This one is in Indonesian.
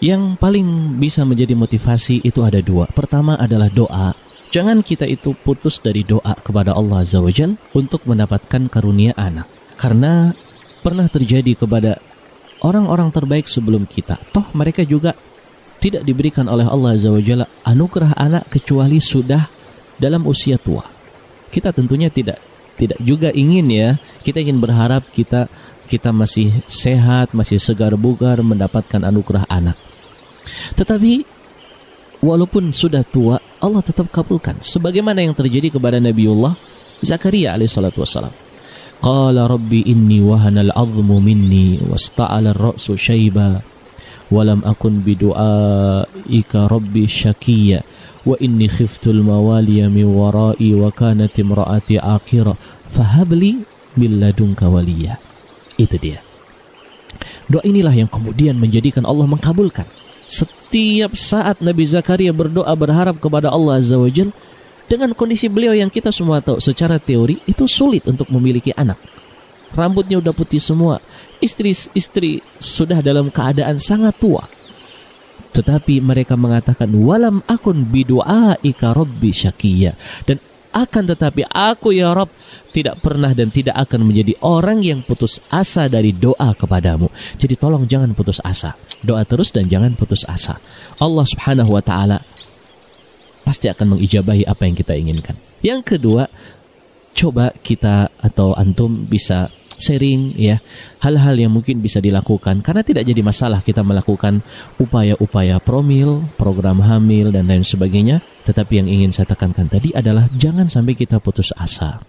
Yang paling bisa menjadi motivasi itu ada dua. Pertama adalah doa. Jangan kita itu putus dari doa kepada Allah Azza wa Jalla untuk mendapatkan karunia anak. Karena pernah terjadi kepada orang-orang terbaik sebelum kita. Toh mereka juga tidak diberikan oleh Allah Azza wa Jalla anugerah anak kecuali sudah dalam usia tua. Kita tentunya tidak juga ingin ya. Kita ingin berharap kita masih sehat, masih segar bugar mendapatkan anugerah anak. Tetapi walaupun sudah tua, Allah tetap kabulkan. Sebagaimana yang terjadi kepada Nabiullah Zakaria alaihissalatu wassalam. Qala rabbi inni wahana al-'azmu minni wasta'ala ar-ra'su shayba wa lam akun bidu'aika rabbi syaqiyya wa inni khiftul mawaliya min wara'i wa kanat imra'ati aqira fahabli min ladunka waliya. Itu dia. Doa inilah yang kemudian menjadikan Allah mengkabulkan. Setiap saat Nabi Zakaria berdoa berharap kepada Allah Azza wa Jalla, dengan kondisi beliau yang kita semua tahu secara teori itu sulit untuk memiliki anak. Rambutnya udah putih semua, istri sudah dalam keadaan sangat tua. Tetapi mereka mengatakan walam akun bidu'aika rabbi syaqiyya, dan akan tetapi aku ya Rabb tidak pernah dan tidak akan menjadi orang yang putus asa dari doa kepadamu. Jadi tolong jangan putus asa. Doa terus dan jangan putus asa. Allah Subhanahu wa taala pasti akan mengijabahi apa yang kita inginkan. Yang kedua, coba kita atau antum bisa sharing ya, hal-hal yang mungkin bisa dilakukan, karena tidak jadi masalah kita melakukan upaya-upaya promil, program hamil dan lain sebagainya. Tetapi yang ingin saya tekankan tadi adalah jangan sampai kita putus asa.